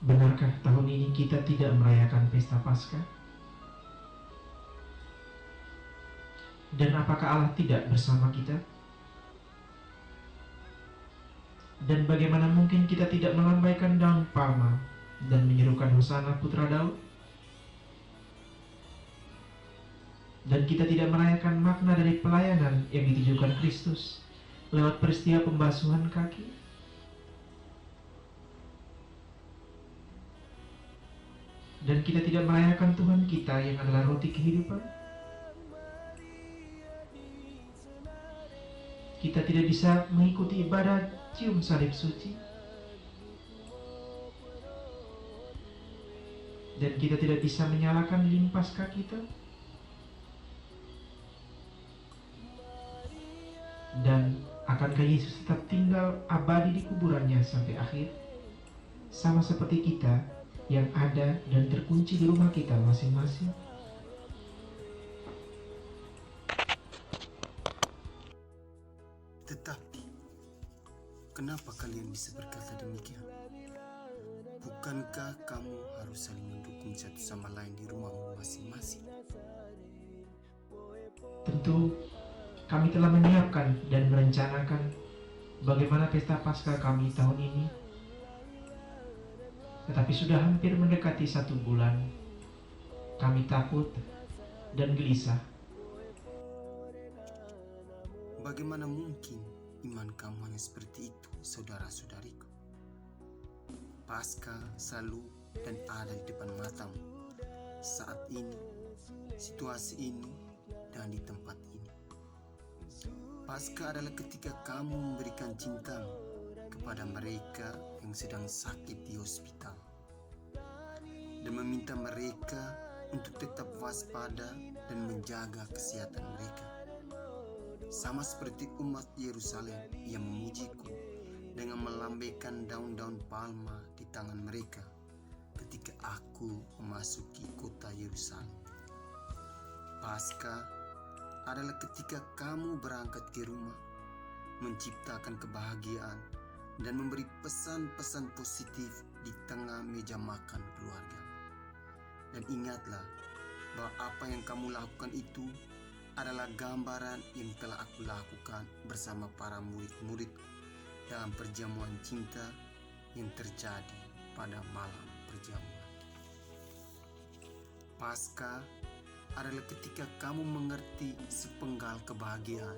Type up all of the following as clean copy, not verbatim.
Benarkah tahun ini kita tidak merayakan pesta Paskah? Dan apakah Allah tidak bersama kita? Dan bagaimana mungkin kita tidak melambaikan daun palma dan menyerukan Hosana Putra Daud? Dan kita tidak merayakan makna dari pelayanan yang ditujukan Kristus lewat peristiwa pembasuhan kaki? Dan kita tidak merayakan Tuhan kita yang adalah roti kehidupan? Kita tidak bisa mengikuti ibadah cium salib suci? Dan kita tidak bisa menyalakan lilin Paskah kita? Dan akankah Yesus tetap tinggal abadi di kuburannya sampai akhir? Sama seperti kita yang ada dan terkunci di rumah kita masing-masing? Tetapi, kenapa kalian bisa berkata demikian? Bukankah kamu harus saling mendukung satu sama lain di rumahmu masing-masing? Tentu kami telah menyiapkan dan merencanakan bagaimana pesta Paskah kami tahun ini. Tetapi sudah hampir mendekati 1 bulan, kami takut dan gelisah. Bagaimana mungkin iman kamu hanya seperti itu, saudara-saudariku? Paskah selalu dan ada di depan matamu saat ini, situasi ini, dan di tempat ini. Paskah adalah ketika kamu memberikan cintamu kepada mereka yang sedang sakit di hospital dan meminta mereka untuk tetap waspada dan menjaga kesehatan mereka. Sama seperti umat Yerusalem yang memujiku dengan melambaikan daun-daun palma di tangan mereka ketika aku memasuki kota Yerusalem. Paskah adalah ketika kamu berangkat ke rumah, menciptakan kebahagiaan dan memberi pesan-pesan positif di tengah meja makan keluarga. Dan ingatlah bahwa apa yang kamu lakukan itu adalah gambaran yang telah aku lakukan bersama para murid-murid dalam perjamuan cinta yang terjadi pada malam perjamuan. Paskah adalah ketika kamu mengerti sepenggal kebahagiaan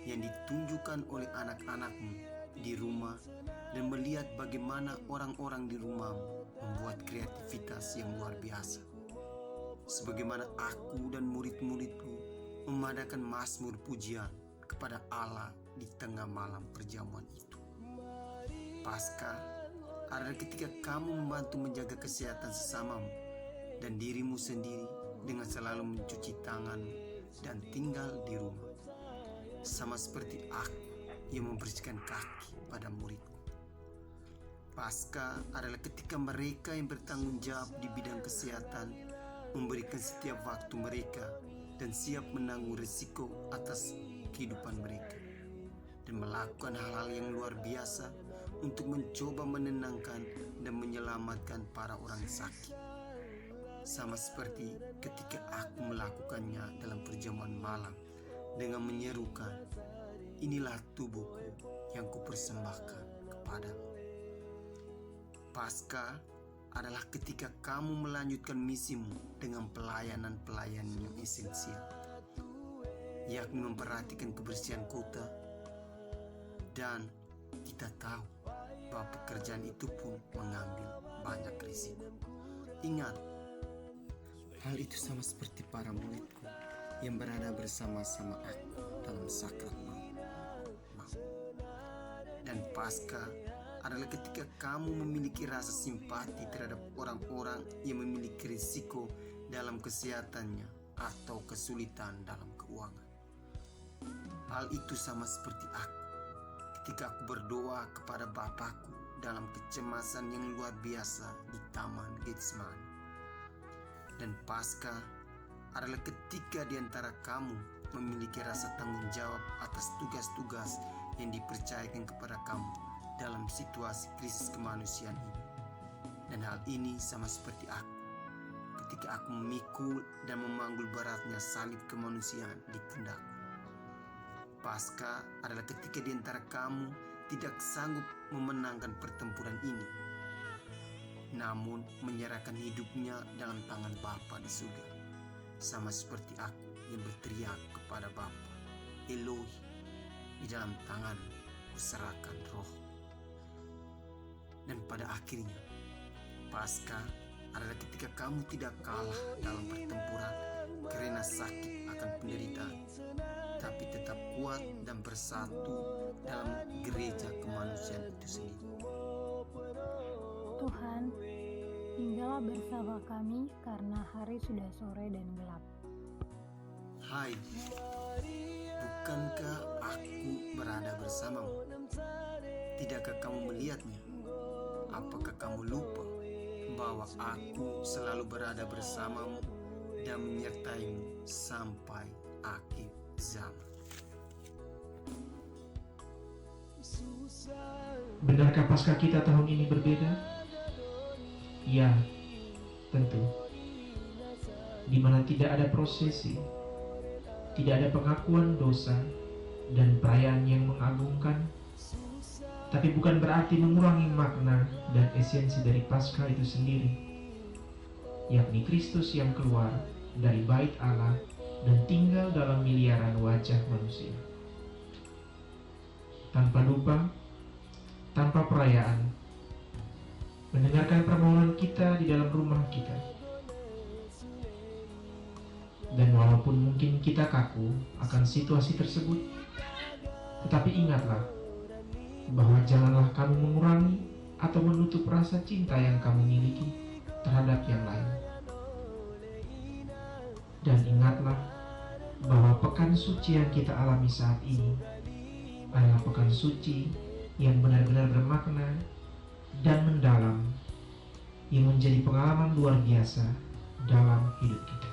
yang ditunjukkan oleh anak-anakmu di rumah dan melihat bagaimana orang-orang di rumahmu membuat kreativitas yang luar biasa. Sebagaimana aku dan murid-muridku memadakan mazmur pujian kepada Allah di tengah malam perjamuan itu. Paskah adalah ketika kamu membantu menjaga kesehatan sesamamu dan dirimu sendiri dengan selalu mencuci tanganmu dan tinggal di rumah. Sama seperti aku yang membersihkan kaki pada muridku. Paskah adalah ketika mereka yang bertanggung jawab di bidang kesehatan memberikan setiap waktu mereka dan siap menanggung risiko atas kehidupan mereka dan melakukan hal-hal yang luar biasa untuk mencoba menenangkan dan menyelamatkan para orang sakit. Sama seperti ketika aku melakukannya dalam perjamuan malam dengan menyerukan, "Inilah tubuhku yang kupersembahkan kepadamu." Paskah adalah ketika kamu melanjutkan misimu dengan pelayanan-pelayanan yang esensial, yakni memperhatikan kebersihan kota, dan kita tahu bahwa pekerjaan itu pun mengambil banyak risiko. Ingat, hal itu sama seperti para muridku yang berada bersama-sama aku dalam sakrat maut. Dan Paskah adalah ketika kamu memiliki rasa simpati terhadap orang-orang yang memiliki risiko dalam kesehatannya atau kesulitan dalam keuangan. Hal itu sama seperti aku ketika aku berdoa kepada Bapakku dalam kecemasan yang luar biasa di Taman Getsemani. Dan Paskah adalah ketika di antara kamu memiliki rasa tanggung jawab atas tugas-tugas yang dipercayakan kepada kamu dalam situasi krisis kemanusiaan ini. Dan hal ini sama seperti aku, ketika aku memikul dan memanggul beratnya salib kemanusiaan di pundakku. Paskah adalah ketika di antara kamu tidak sanggup memenangkan pertempuran ini, namun menyerahkan hidupnya dalam tangan Bapa di surga, sama seperti aku yang berteriak kepada Bapa, Eloi, di dalam tangan kuserahkan roh. Dan pada akhirnya, Paskah adalah ketika kamu tidak kalah dalam pertempuran karena sakit akan penderitaan, tapi tetap kuat dan bersatu dalam gereja kemanusiaan itu sendiri. Tuhan, tinggallah bersama kami karena hari sudah sore dan gelap. Hai, bukankah aku berada bersamamu? Tidakkah kamu melihatnya? Apakah kamu lupa bahwa aku selalu berada bersamamu dan menyertaimu sampai akhir zaman? Benarkah Paskah kita tahun ini berbeda? Ya, tentu. Di mana tidak ada prosesi, tidak ada pengakuan dosa dan perayaan yang mengagungkan, tapi bukan berarti mengurangi makna dan esensi dari Paskah itu sendiri, yakni Kristus yang keluar dari bait Allah dan tinggal dalam miliaran wajah manusia. Tanpa dupa, tanpa perayaan, mendengarkan permohonan kita di dalam rumah kita. Dan walaupun mungkin kita kaku akan situasi tersebut, tetapi ingatlah bahwa janganlah kamu mengurangi atau menutup rasa cinta yang kamu miliki terhadap yang lain. Dan ingatlah bahwa pekan suci yang kita alami saat ini adalah pekan suci yang benar-benar bermakna dan mendalam, yang menjadi pengalaman luar biasa dalam hidup kita.